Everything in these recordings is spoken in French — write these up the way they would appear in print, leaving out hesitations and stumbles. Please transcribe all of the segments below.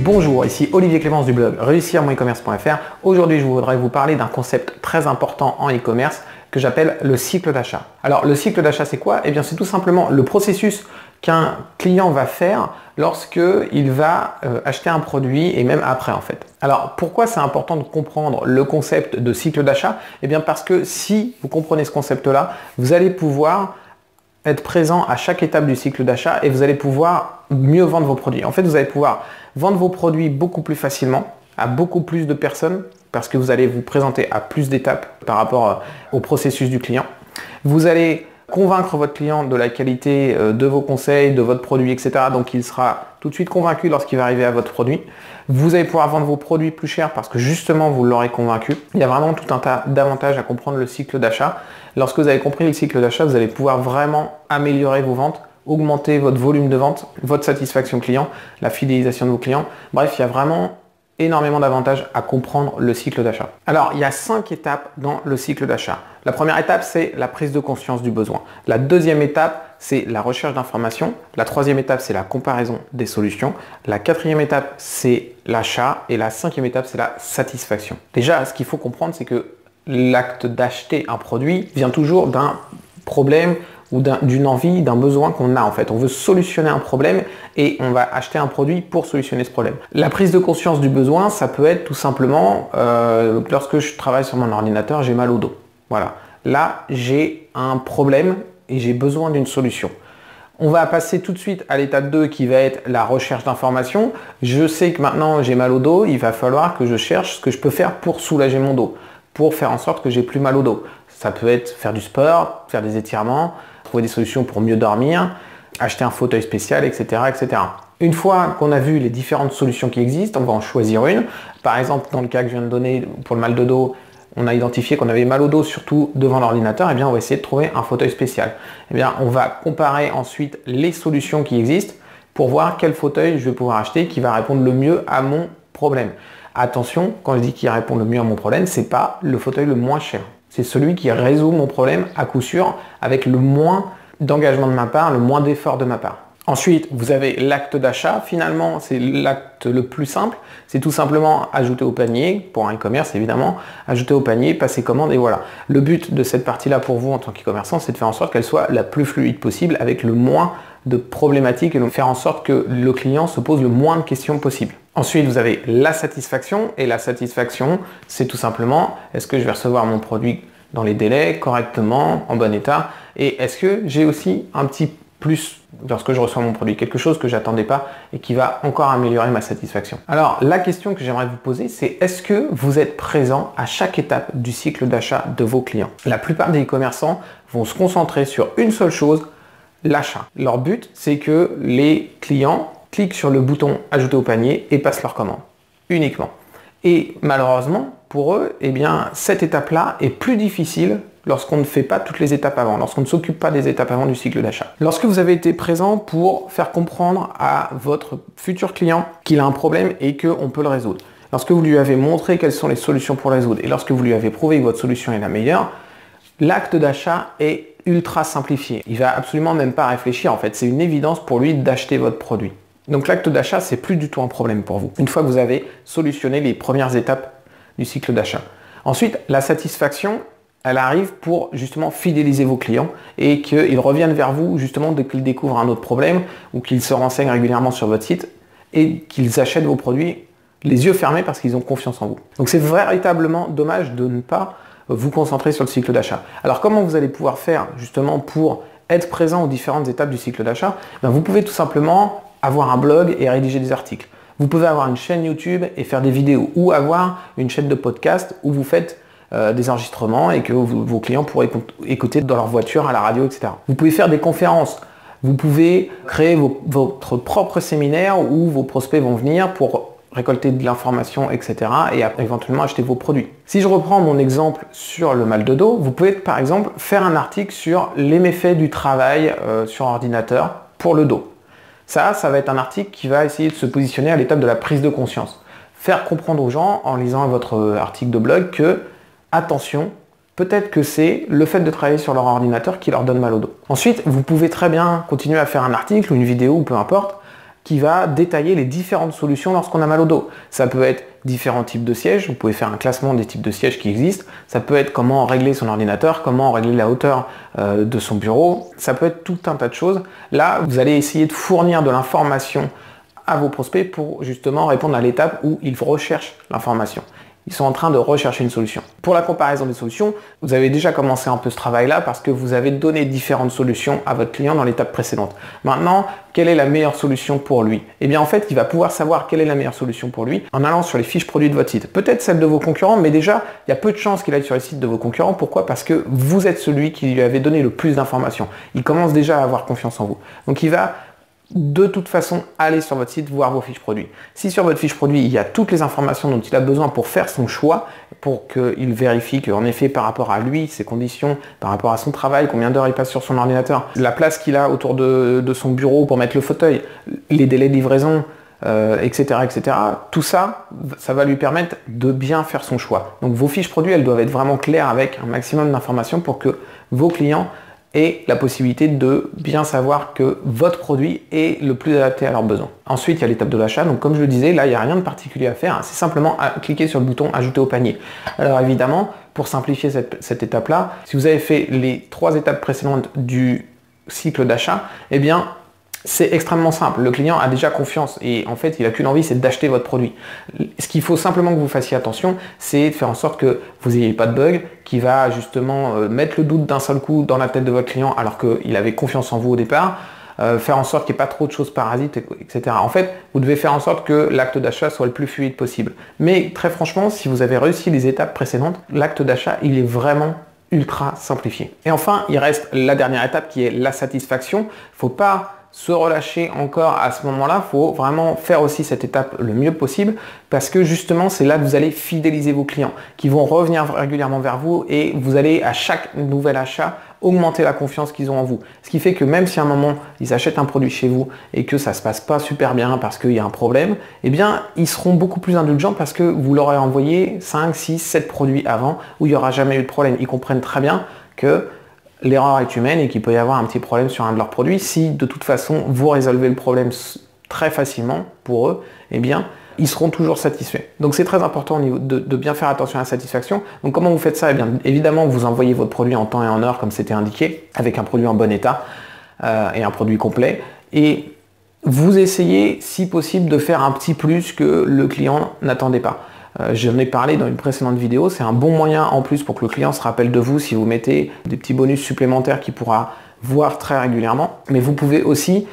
Bonjour, ici Olivier Clémence du blog réussir-mon-e-commerce.fr. Aujourd'hui, je voudrais vous parler d'un concept très important en e-commerce que j'appelle le cycle d'achat. Alors, le cycle d'achat, c'est quoi? Eh bien, c'est tout simplement le processus qu'un client va faire lorsqu'il va acheter un produit et même après en fait. Alors, pourquoi c'est important de comprendre le concept de cycle d'achat? Eh bien, parce que si vous comprenez ce concept-là, vous allez pouvoir être présent à chaque étape du cycle d'achat et vous allez pouvoir mieux vendre vos produits. En fait, vous allez pouvoir vendre vos produits beaucoup plus facilement à beaucoup plus de personnes parce que vous allez vous présenter à plus d'étapes par rapport au processus du client. Vous allez convaincre votre client de la qualité de vos conseils, de votre produit, etc. Donc, il sera tout de suite convaincu lorsqu'il va arriver à votre produit. Vous allez pouvoir vendre vos produits plus chers parce que justement, vous l'aurez convaincu. Il y a vraiment tout un tas d'avantages à comprendre le cycle d'achat. Lorsque vous avez compris le cycle d'achat, vous allez pouvoir vraiment améliorer vos ventes, augmenter votre volume de vente, votre satisfaction client, la fidélisation de vos clients. Bref, il y a vraiment énormément d'avantages à comprendre le cycle d'achat. Alors, il y a 5 étapes dans le cycle d'achat. La première étape, c'est la prise de conscience du besoin. La deuxième étape, c'est la recherche d'informations. La troisième étape, c'est la comparaison des solutions. La quatrième étape, c'est l'achat. Et la cinquième étape, c'est la satisfaction. Déjà, ce qu'il faut comprendre, c'est que l'acte d'acheter un produit vient toujours d'un problème ou d'une envie, d'un besoin qu'on a en fait. On veut solutionner un problème et on va acheter un produit pour solutionner ce problème. La prise de conscience du besoin, ça peut être tout simplement lorsque je travaille sur mon ordinateur, j'ai mal au dos. Voilà. Là, j'ai un problème et j'ai besoin d'une solution. On va passer tout de suite à l'étape 2 qui va être la recherche d'informations. Je sais que maintenant j'ai mal au dos, il va falloir que je cherche ce que je peux faire pour soulager mon dos, pour faire en sorte que j'ai plus mal au dos. Ça peut être faire du sport, faire des étirements, trouver des solutions pour mieux dormir, acheter un fauteuil spécial, etc., etc. Une fois qu'on a vu les différentes solutions qui existent, on va en choisir une. Par exemple, dans le cas que je viens de donner pour le mal de dos, on a identifié qu'on avait mal au dos surtout devant l'ordinateur. Eh bien, on va essayer de trouver un fauteuil spécial. Eh bien, on va comparer ensuite les solutions qui existent pour voir quel fauteuil je vais pouvoir acheter qui va répondre le mieux à mon problème. Attention, quand je dis qu'il répond le mieux à mon problème, c'est pas le fauteuil le moins cher. C'est celui qui résout mon problème à coup sûr avec le moins d'engagement de ma part, le moins d'effort de ma part. Ensuite, vous avez l'acte d'achat. Finalement, c'est l'acte le plus simple. C'est tout simplement ajouter au panier, pour un e-commerce évidemment, ajouter au panier, passer commande et voilà. Le but de cette partie-là pour vous en tant qu'e-commerçant, c'est de faire en sorte qu'elle soit la plus fluide possible avec le moins de problématiques et de faire en sorte que le client se pose le moins de questions possible. Ensuite, vous avez la satisfaction et la satisfaction, c'est tout simplement est-ce que je vais recevoir mon produit dans les délais, correctement, en bon état et est-ce que j'ai aussi un petit plus lorsque je reçois mon produit, quelque chose que j'attendais pas et qui va encore améliorer ma satisfaction. Alors, la question que j'aimerais vous poser, c'est est-ce que vous êtes présent à chaque étape du cycle d'achat de vos clients? La plupart des e-commerçants vont se concentrer sur une seule chose, l'achat. Leur but, c'est que les clients cliquent sur le bouton ajouter au panier et passent leur commande uniquement. Et malheureusement, pour eux, eh bien, cette étape-là est plus difficile lorsqu'on ne fait pas toutes les étapes avant, lorsqu'on ne s'occupe pas des étapes avant du cycle d'achat. Lorsque vous avez été présent pour faire comprendre à votre futur client qu'il a un problème et qu'on peut le résoudre, lorsque vous lui avez montré quelles sont les solutions pour le résoudre et lorsque vous lui avez prouvé que votre solution est la meilleure, l'acte d'achat est ultra simplifié. Il va absolument même pas réfléchir en fait, c'est une évidence pour lui d'acheter votre produit. Donc l'acte d'achat, c'est plus du tout un problème pour vous, une fois que vous avez solutionné les premières étapes du cycle d'achat. Ensuite, la satisfaction, elle arrive pour justement fidéliser vos clients et qu'ils reviennent vers vous justement dès qu'ils découvrent un autre problème ou qu'ils se renseignent régulièrement sur votre site et qu'ils achètent vos produits les yeux fermés parce qu'ils ont confiance en vous. Donc c'est véritablement dommage de ne pas vous concentrer sur le cycle d'achat. Alors comment vous allez pouvoir faire justement pour être présent aux différentes étapes du cycle d'achat? Vous pouvez tout simplement avoir un blog et rédiger des articles. Vous pouvez avoir une chaîne YouTube et faire des vidéos ou avoir une chaîne de podcast où vous faites des enregistrements et que vos clients pourraient écouter dans leur voiture, à la radio, etc. Vous pouvez faire des conférences. Vous pouvez créer votre propre séminaire où vos prospects vont venir pour récolter de l'information, etc. et éventuellement acheter vos produits. Si je reprends mon exemple sur le mal de dos, vous pouvez par exemple faire un article sur les méfaits du travail sur ordinateur pour le dos. Ça va être un article qui va essayer de se positionner à l'étape de la prise de conscience. Faire comprendre aux gens en lisant votre article de blog que, attention, peut-être que c'est le fait de travailler sur leur ordinateur qui leur donne mal au dos. Ensuite, vous pouvez très bien continuer à faire un article ou une vidéo ou peu importe qui va détailler les différentes solutions lorsqu'on a mal au dos. Ça peut être différents types de sièges, vous pouvez faire un classement des types de sièges qui existent, ça peut être comment régler son ordinateur, comment régler la hauteur de son bureau, ça peut être tout un tas de choses. Là, vous allez essayer de fournir de l'information à vos prospects pour justement répondre à l'étape où ils recherchent l'information. Ils sont en train de rechercher une solution. Pour la comparaison des solutions, vous avez déjà commencé un peu ce travail-là parce que vous avez donné différentes solutions à votre client dans l'étape précédente. Maintenant, quelle est la meilleure solution pour lui? Eh bien, en fait, il va pouvoir savoir quelle est la meilleure solution pour lui en allant sur les fiches produits de votre site. Peut-être celle de vos concurrents, mais déjà, il y a peu de chances qu'il aille sur les sites de vos concurrents. Pourquoi? Parce que vous êtes celui qui lui avait donné le plus d'informations. Il commence déjà à avoir confiance en vous. Donc, il va de toute façon aller sur votre site voir vos fiches produits. Si sur votre fiche produit il y a toutes les informations dont il a besoin pour faire son choix, pour qu'il vérifie qu'en effet par rapport à lui, ses conditions, par rapport à son travail, combien d'heures il passe sur son ordinateur, la place qu'il a autour de son bureau pour mettre le fauteuil, les délais de livraison, etc., etc. Tout ça, ça va lui permettre de bien faire son choix. Donc vos fiches produits, elles doivent être vraiment claires avec un maximum d'informations pour que vos clients et la possibilité de bien savoir que votre produit est le plus adapté à leurs besoins. Ensuite, il y a l'étape de l'achat. Donc comme je le disais, là, il n'y a rien de particulier à faire. C'est simplement à cliquer sur le bouton ajouter au panier. Alors évidemment, pour simplifier cette étape-là, si vous avez fait les 3 étapes précédentes du cycle d'achat, eh bien, c'est extrêmement simple. Le client a déjà confiance et en fait, il n'a qu'une envie, c'est d'acheter votre produit. Ce qu'il faut simplement que vous fassiez attention, c'est de faire en sorte que vous n'ayez pas de bug qui va justement mettre le doute d'un seul coup dans la tête de votre client alors qu'il avait confiance en vous au départ. Faire en sorte qu'il n'y ait pas trop de choses parasites, etc. En fait, vous devez faire en sorte que l'acte d'achat soit le plus fluide possible. Mais très franchement, si vous avez réussi les étapes précédentes, l'acte d'achat, il est vraiment ultra simplifié. Et enfin, il reste la dernière étape qui est la satisfaction. Il ne faut pas se relâcher encore à ce moment-là, il faut vraiment faire aussi cette étape le mieux possible parce que justement c'est là que vous allez fidéliser vos clients qui vont revenir régulièrement vers vous et vous allez à chaque nouvel achat augmenter la confiance qu'ils ont en vous. Ce qui fait que même si à un moment ils achètent un produit chez vous et que ça se passe pas super bien parce qu'il y a un problème, eh bien ils seront beaucoup plus indulgents parce que vous leur avez envoyé 5, 6, 7 produits avant où il n'y aura jamais eu de problème. Ils comprennent très bien que l'erreur est humaine et qu'il peut y avoir un petit problème sur un de leurs produits. Si de toute façon vous résolvez le problème très facilement pour eux, eh bien ils seront toujours satisfaits. Donc c'est très important de bien faire attention à la satisfaction. Donc comment vous faites ça? Eh bien évidemment vous envoyez votre produit en temps et en heure comme c'était indiqué, avec un produit en bon état et un produit complet. Et vous essayez si possible de faire un petit plus que le client n'attendait pas. J'en ai parlé dans une précédente vidéo, c'est un bon moyen en plus pour que le client se rappelle de vous si vous mettez des petits bonus supplémentaires qu'il pourra voir très régulièrement. Mais vous pouvez aussi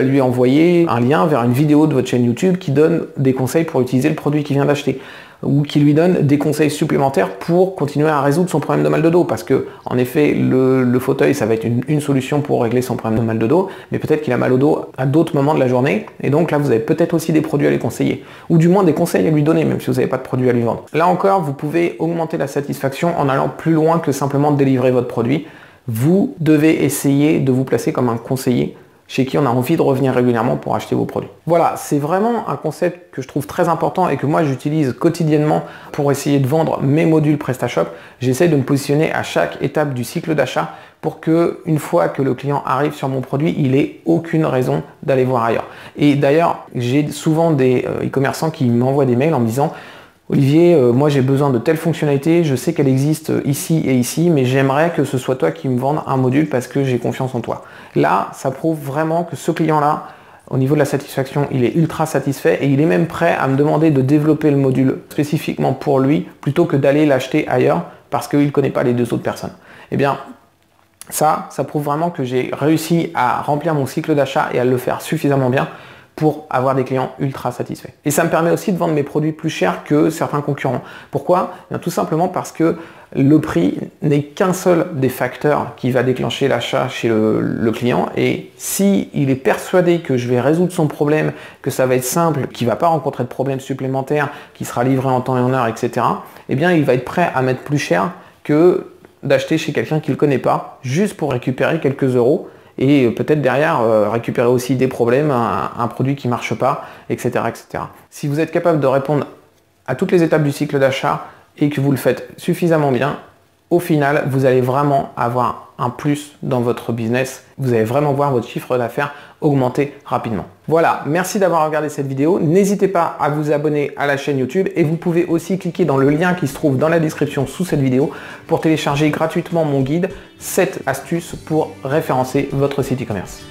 lui envoyer un lien vers une vidéo de votre chaîne YouTube qui donne des conseils pour utiliser le produit qu'il vient d'acheter ou qui lui donne des conseils supplémentaires pour continuer à résoudre son problème de mal de dos parce que en effet le fauteuil ça va être une solution pour régler son problème de mal de dos, mais peut-être qu'il a mal au dos à d'autres moments de la journée et donc là vous avez peut-être aussi des produits à lui conseiller ou du moins des conseils à lui donner même si vous n'avez pas de produits à lui vendre. Là encore vous pouvez augmenter la satisfaction en allant plus loin que simplement délivrer votre produit. Vous devez essayer de vous placer comme un conseiller chez qui on a envie de revenir régulièrement pour acheter vos produits. Voilà, c'est vraiment un concept que je trouve très important et que moi j'utilise quotidiennement pour essayer de vendre mes modules PrestaShop. J'essaie de me positionner à chaque étape du cycle d'achat pour que, une fois que le client arrive sur mon produit, il n'ait aucune raison d'aller voir ailleurs. Et d'ailleurs, j'ai souvent des e-commerçants qui m'envoient des mails en me disant Olivier, moi j'ai besoin de telle fonctionnalité, je sais qu'elle existe ici et ici, mais j'aimerais que ce soit toi qui me vende un module parce que j'ai confiance en toi. Là, ça prouve vraiment que ce client-là, au niveau de la satisfaction, il est ultra satisfait et il est même prêt à me demander de développer le module spécifiquement pour lui plutôt que d'aller l'acheter ailleurs parce qu'il ne connaît pas les 2 autres personnes. Eh bien, ça prouve vraiment que j'ai réussi à remplir mon cycle d'achat et à le faire suffisamment bien pour avoir des clients ultra satisfaits. Et ça me permet aussi de vendre mes produits plus chers que certains concurrents. Pourquoi? Bien, tout simplement parce que le prix n'est qu'un seul des facteurs qui va déclencher l'achat chez le client. Et si il est persuadé que je vais résoudre son problème, que ça va être simple, qu'il ne va pas rencontrer de problèmes supplémentaires, qu'il sera livré en temps et en heure, etc., eh bien, il va être prêt à mettre plus cher que d'acheter chez quelqu'un qu'il ne connaît pas, juste pour récupérer quelques euros et peut-être derrière récupérer aussi des problèmes, un produit qui ne marche pas, etc., etc. Si vous êtes capable de répondre à toutes les étapes du cycle d'achat et que vous le faites suffisamment bien, au final, vous allez vraiment avoir un plus dans votre business. Vous allez vraiment voir votre chiffre d'affaires augmenter rapidement. Voilà, merci d'avoir regardé cette vidéo. N'hésitez pas à vous abonner à la chaîne YouTube et vous pouvez aussi cliquer dans le lien qui se trouve dans la description sous cette vidéo pour télécharger gratuitement mon guide 7 astuces pour référencer votre site e-commerce.